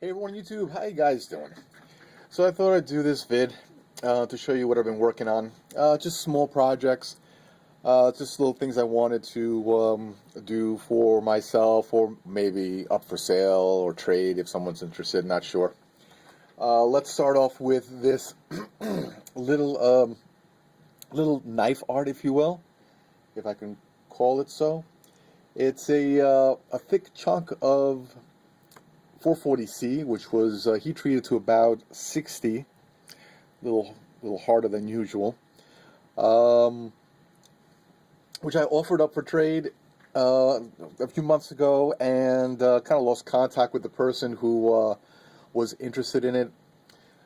Hey everyone on YouTube, how you guys doing? So I thought I'd do this vid to show you what I've been working on. Just small projects, just little things I wanted to do for myself or maybe up for sale or trade if someone's interested, not sure. Let's start off with this little little knife art, if you will, if I can call it so. It's a thick chunk of 440C, which was heat treated to about 60, little harder than usual, which I offered up for trade a few months ago, and kind of lost contact with the person who was interested in it.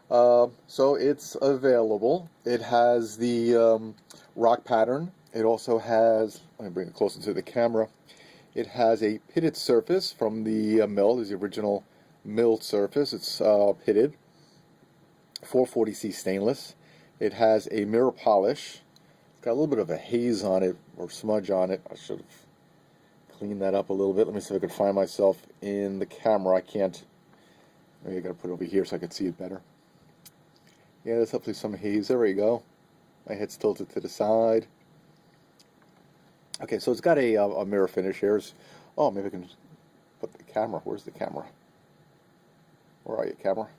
So it's available. It has the rock pattern. It also has, let me bring it closer to the camera. It has a pitted surface from the mill. There's the original milled surface. It's pitted, 440C stainless. It has a mirror polish. It's got a little bit of a haze on it, or smudge on it. I should have cleaned that up a little bit. Let me see if I can find myself in the camera. I can't. Maybe I gotta put it over here so I can see it better. Yeah, there's hopefully some haze. There we go. My head's tilted to the side. Okay, so it's got a mirror finish. Here's, oh, maybe I can put the camera. Where's the camera? Where are you, camera?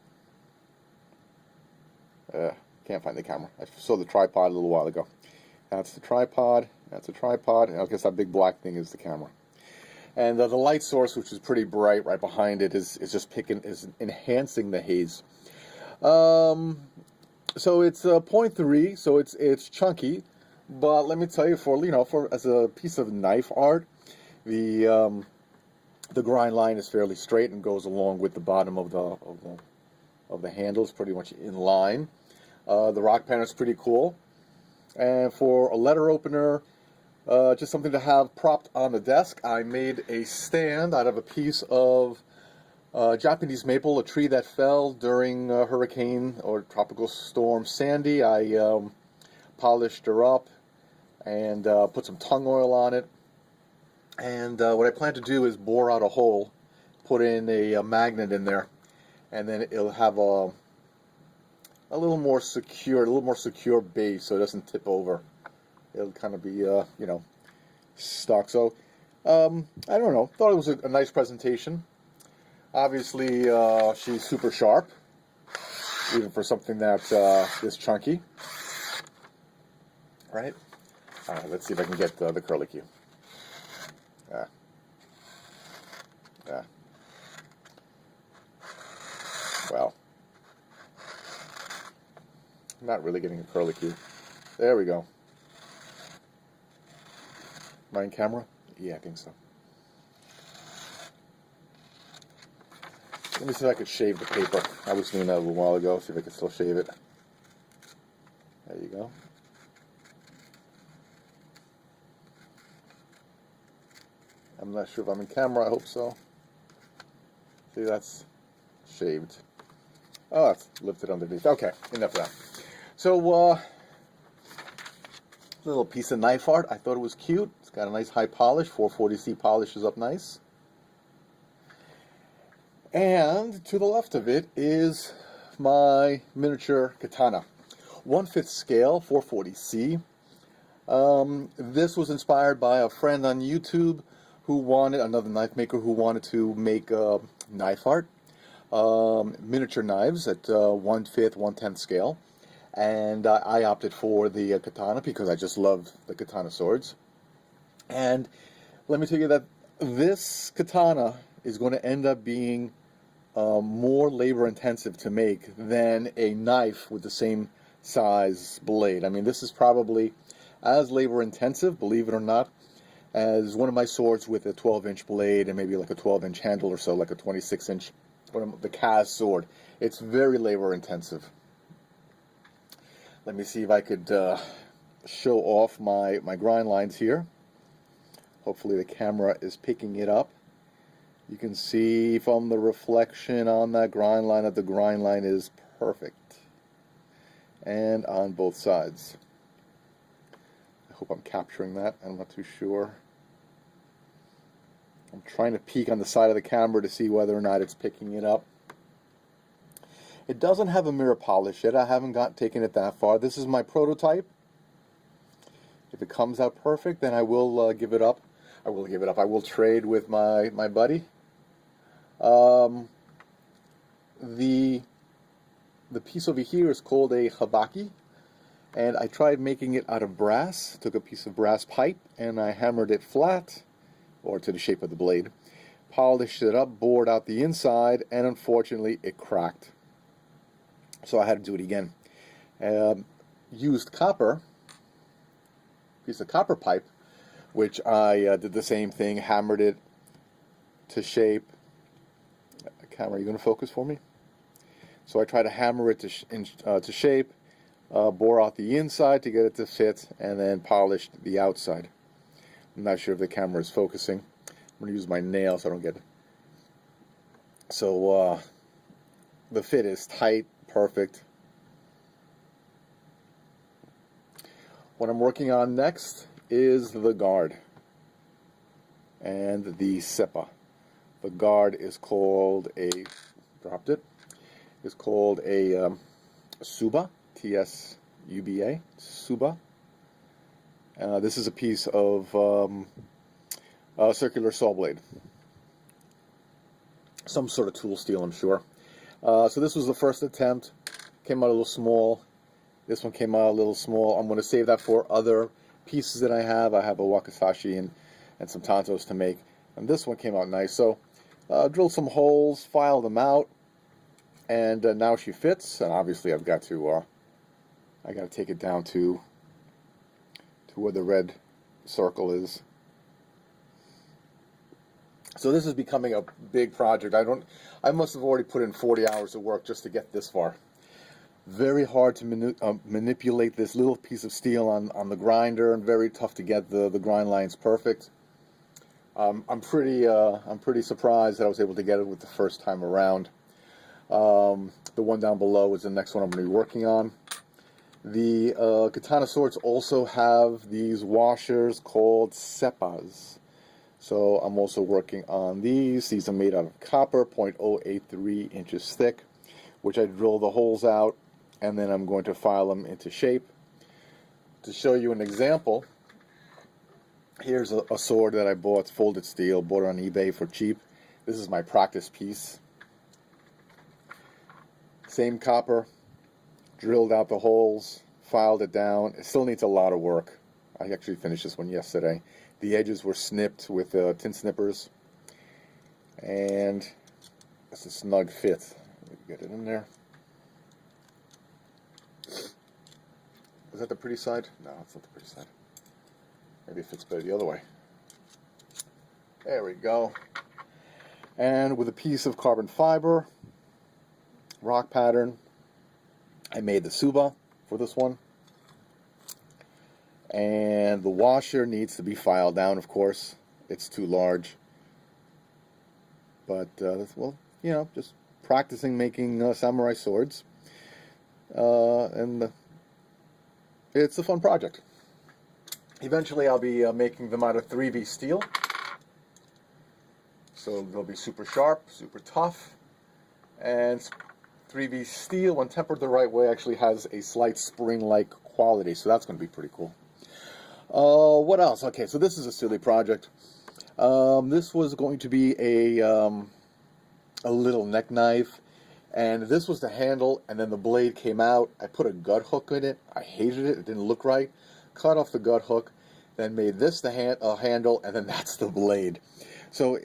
Can't find the camera. I saw the tripod a little while ago. That's the tripod. That's a tripod. And I guess that big black thing is the camera. And the light source, which is pretty bright right behind it, is enhancing the haze. So it's 0.3, so it's chunky. But let me tell you, for as a piece of knife art, the grind line is fairly straight and goes along with the bottom of the handles, pretty much in line. The rock pattern is pretty cool, and for a letter opener, just something to have propped on the desk, I made a stand out of a piece of Japanese maple, a tree that fell during Hurricane or Tropical Storm Sandy. I polished her up and put some tung oil on it. And what I plan to do is bore out a hole, put in a magnet in there, and then it'll have a little more secure base, so it doesn't tip over. It'll kind of be stuck. So I don't know. Thought it was a nice presentation. Obviously, she's super sharp, even for something that's this chunky. Right? All right, let's see if I can get the curlicue. Well, I'm not really getting a curlicue. There we go. Am I in camera? Yeah, I think so. Let me see if I could shave the paper. I was doing that a little while ago. See if I can still shave it. There you go. I'm not sure if I'm in camera. I hope so. See, that's shaved. Oh, that's lifted underneath. Okay, enough of that. So, little piece of knife art. I thought it was cute. It's got a nice high polish. 440C polish is up nice. And to the left of it is my miniature katana. 1/5 scale, 440C. This was inspired by a friend on YouTube who wanted, another knife maker who wanted to make knife art. Miniature knives at 1/5, 1/10 scale. And I opted for the katana because I just love the katana swords. And let me tell you that this katana is going to end up being more labor intensive to make than a knife with the same size blade. I mean, this is probably as labor intensive, believe it or not, as one of my swords with a 12-inch blade and maybe like a 12-inch handle or so, like a 26-inch, the Kaz sword. It's very labor intensive. Let me see if I could show off my grind lines here. Hopefully the camera is picking it up. You can see from the reflection on that grind line that the grind line is perfect. And on both sides. I hope I'm capturing that. I'm not too sure. I'm trying to peek on the side of the camera to see whether or not it's picking it up. It doesn't have a mirror polish yet. I haven't taken it that far. This is my prototype. If it comes out perfect, then I will give it up. I will give it up. I will trade with my buddy. The piece over here is called a habaki, and I tried making it out of brass. Took a piece of brass pipe and I hammered it flat, or to the shape of the blade. Polished it up, bored out the inside, and unfortunately it cracked. So I had to do it again. Used copper, piece of copper pipe, which I did the same thing, hammered it to shape. Camera, are you going to focus for me? So I try to hammer it to shape, bore out the inside to get it to fit, and then polished the outside. I'm not sure if the camera is focusing. I'm going to use my nail so I don't get it. So the fit is tight, perfect. What I'm working on next is the guard and the SEPA. The guard is called dropped it, is called a Tsuba, T-S-U-B-A, Tsuba. This is a piece of circular saw blade. Some sort of tool steel, I'm sure. So this was the first attempt. Came out a little small. This one came out a little small. I'm going to save that for other pieces that I have. I have a wakizashi and some tantos to make. And this one came out nice. So drilled some holes, filed them out, and now she fits. And obviously I've got to I got to take it down to where the red circle is. So this is becoming a big project. I must have already put in 40 hours of work just to get this far. Very hard to manipulate this little piece of steel on the grinder, and very tough to get the grind lines perfect. I'm pretty surprised that I was able to get it with the first time around. The one down below is the next one I'm going to be working on. The katana swords also have these washers called seppas. So I'm also working on these. These are made out of copper, 0.083 inches thick, which I drill the holes out, and then I'm going to file them into shape. To show you an example, here's a sword that I bought, folded steel, bought it on eBay for cheap. This is my practice piece. Same copper, drilled out the holes, filed it down. It still needs a lot of work. I actually finished this one yesterday. The edges were snipped with tin snippers, and it's a snug fit. Let me get it in there. Is that the pretty side? No, it's not the pretty side. Maybe it fits better the other way. There we go. And with a piece of carbon fiber, rock pattern, I made the Tsuba for this one. And the washer needs to be filed down, of course. It's too large. But, well, you know, just practicing making samurai swords. And it's a fun project. Eventually I'll be making them out of 3V steel. So they'll be super sharp, super tough. And 3V steel, when tempered the right way, actually has a slight spring-like quality. So that's going to be pretty cool. What else? Okay, so this is a silly project. This was going to be a little neck knife, and this was the handle, and then the blade came out. I put a gut hook in it. I hated it. It didn't look right. Cut off the gut hook, then made this the handle, and then that's the blade. So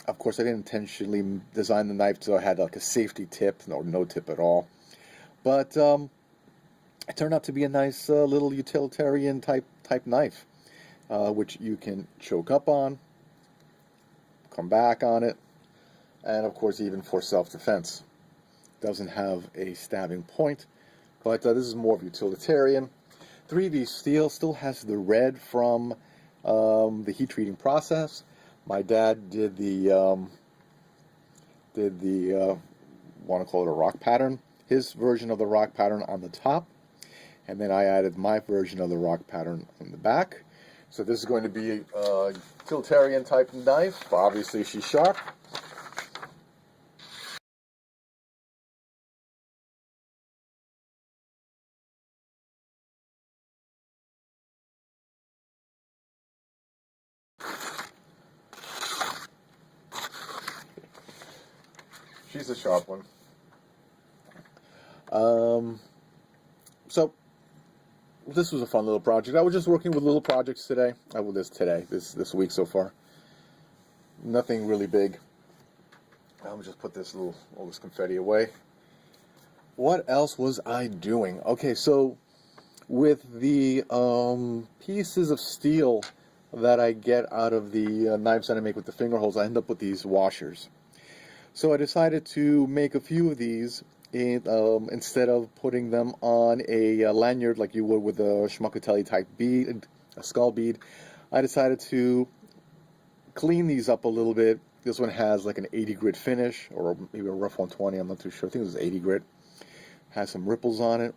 of course, I didn't intentionally design the knife so I had like a safety tip, or no tip at all. But it turned out to be a nice little utilitarian type knife, which you can choke up on, come back on it, and of course even for self-defense. Doesn't have a stabbing point, but this is more of utilitarian. 3V steel still has the red from the heat treating process. My dad did the want to call it a rock pattern, his version of the rock pattern on the top. And then I added my version of the rock pattern on the back. So this is going to be a utilitarian type knife. Obviously she's sharp. She's a sharp one. So this was a fun little project. I was just working with little projects today. This week so far. Nothing really big. I'll just put all this confetti away. What else was I doing? Okay, so with the pieces of steel that I get out of the knives that I make with the finger holes, I end up with these washers. So I decided to make a few of these instead of putting them on a lanyard like you would with a schmuckatelli type bead, a skull bead. I decided to clean these up a little bit. This one has like an 80 grit finish, or maybe a rough 120, I'm not too sure. I think it was 80 grit. Has some ripples on it.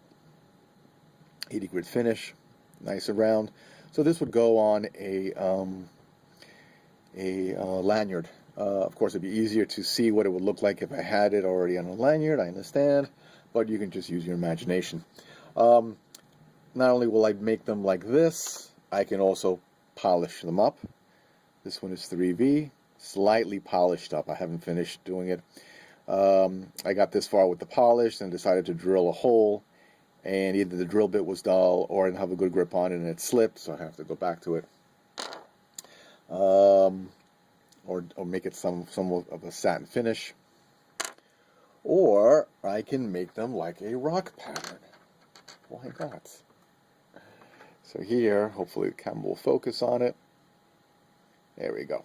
80 grit finish, nice and round. So this would go on a lanyard. Of course, it'd be easier to see what it would look like if I had it already on a lanyard, I understand, but you can just use your imagination. Not only will I make them like this, I can also polish them up. This one is 3V, slightly polished up. I haven't finished doing it. I got this far with the polish and decided to drill a hole, and either the drill bit was dull or I didn't have a good grip on it and it slipped, so I have to go back to it. Or make it some of a satin finish. Or I can make them like a rock pattern. Why not? So here, hopefully the camera will focus on it. There we go.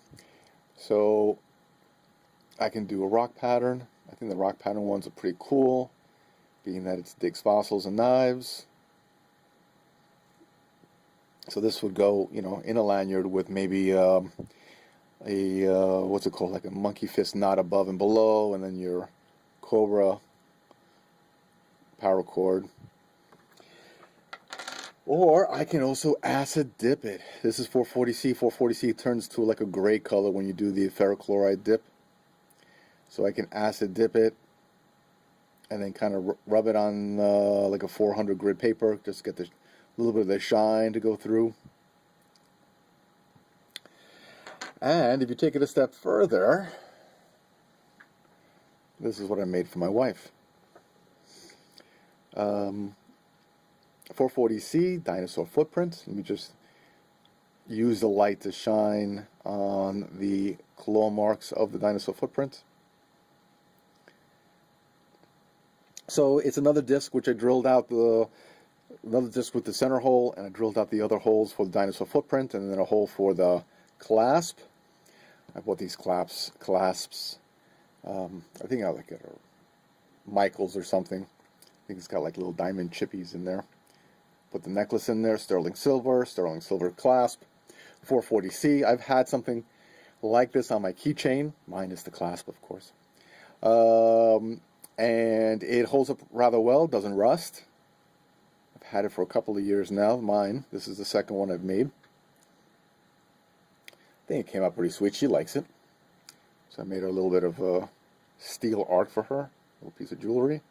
So I can do a rock pattern. I think the rock pattern ones are pretty cool, being that it's DigsFossils and knives. So this would go, in a lanyard with maybe what's it called, like a monkey fist knot above and below, and then your cobra paracord. Or I can also acid dip it. This is 440C. 440C turns to like a gray color when you do the ferrochloride dip. So I can acid dip it and then kind of rub it on like a 400 grit paper, just get the little bit of the shine to go through. And if you take it a step further, this is what I made for my wife. 440C, dinosaur footprint. Let me just use the light to shine on the claw marks of the dinosaur footprint. So it's another disc which I drilled out another disc with the center hole, and I drilled out the other holes for the dinosaur footprint, and then a hole for the clasp. I bought these clasps. I think I like it, or Michaels or something. I think it's got like little diamond chippies in there. Put the necklace in there, sterling silver clasp. 440C. I've had something like this on my keychain. Mine is the clasp, of course. And it holds up rather well, doesn't rust. I've had it for a couple of years now, mine. This is the second one I've made. I think it came out pretty sweet. She likes it. So I made her a little bit of steel art for her. A little piece of jewelry.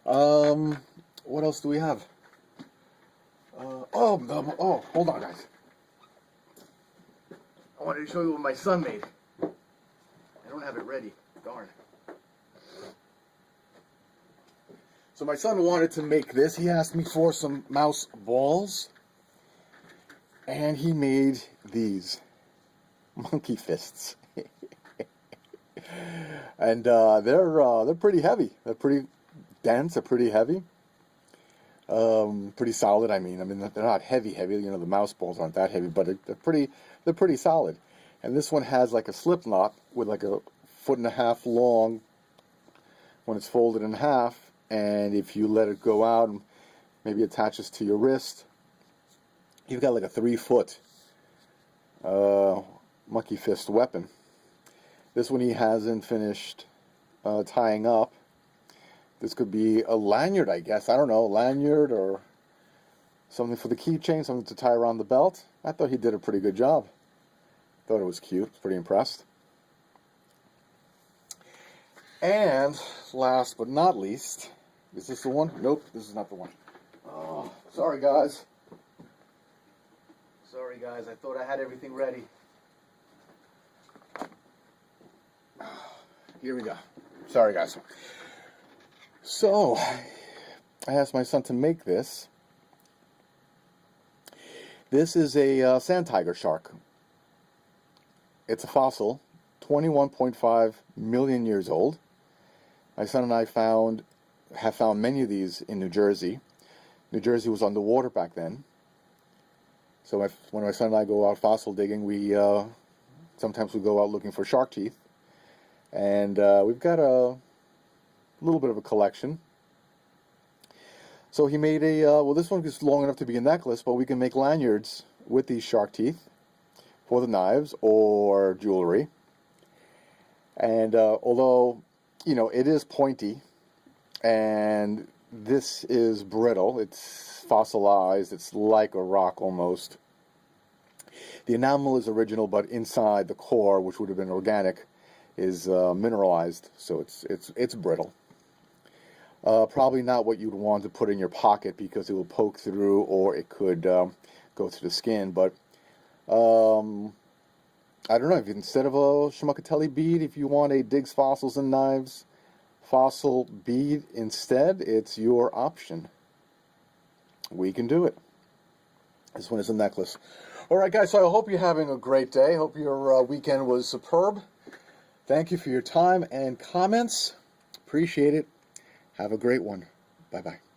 What else do we have? Oh, hold on, guys. I wanted to show you what my son made. I don't have it ready. Darn. So my son wanted to make this. He asked me for some mouse balls. And he made these monkey fists. And they're pretty heavy. They're pretty dense. They're pretty heavy. Pretty solid. I mean, they're not heavy. The mouse balls aren't that heavy, but they're pretty solid. And this one has like a slip knot with like a 1.5 foot long when it's folded in half. And if you let it go out and maybe attaches to your wrist, you've got like a 3-foot monkey fist weapon. This one he hasn't finished tying up. This could be a lanyard, I guess. I don't know, lanyard or something for the keychain, something to tie around the belt. I thought he did a pretty good job. Thought it was cute. Pretty impressed. And last but not least, is this the one? Nope, this is not the one. Oh, sorry guys. Sorry guys, I thought I had everything ready. here we go. Sorry, guys. So, I asked my son to make this. This is a sand tiger shark. It's a fossil, 21.5 million years old. My son and I have found many of these in New Jersey. New Jersey was underwater back then. So when my son and I go out fossil digging, sometimes we go out looking for shark teeth. And we've got a little bit of a collection. So he made well, this one is long enough to be a necklace, but we can make lanyards with these shark teeth for the knives or jewelry. And although, you know, it is pointy, and this is brittle, it's fossilized, it's like a rock almost. The enamel is original, but inside the core, which would have been organic, is mineralized, so it's brittle. Probably not what you'd want to put in your pocket because it will poke through, or it could go through the skin. But I don't know, if instead of a Schmuckatelli bead, if you want a DigsFossils and Knives fossil bead instead, it's your option. We can do it. This one is a necklace. Alright guys, so I hope you're having a great day. Hope your weekend was superb. Thank you for your time and comments. Appreciate it. Have a great one. Bye-bye.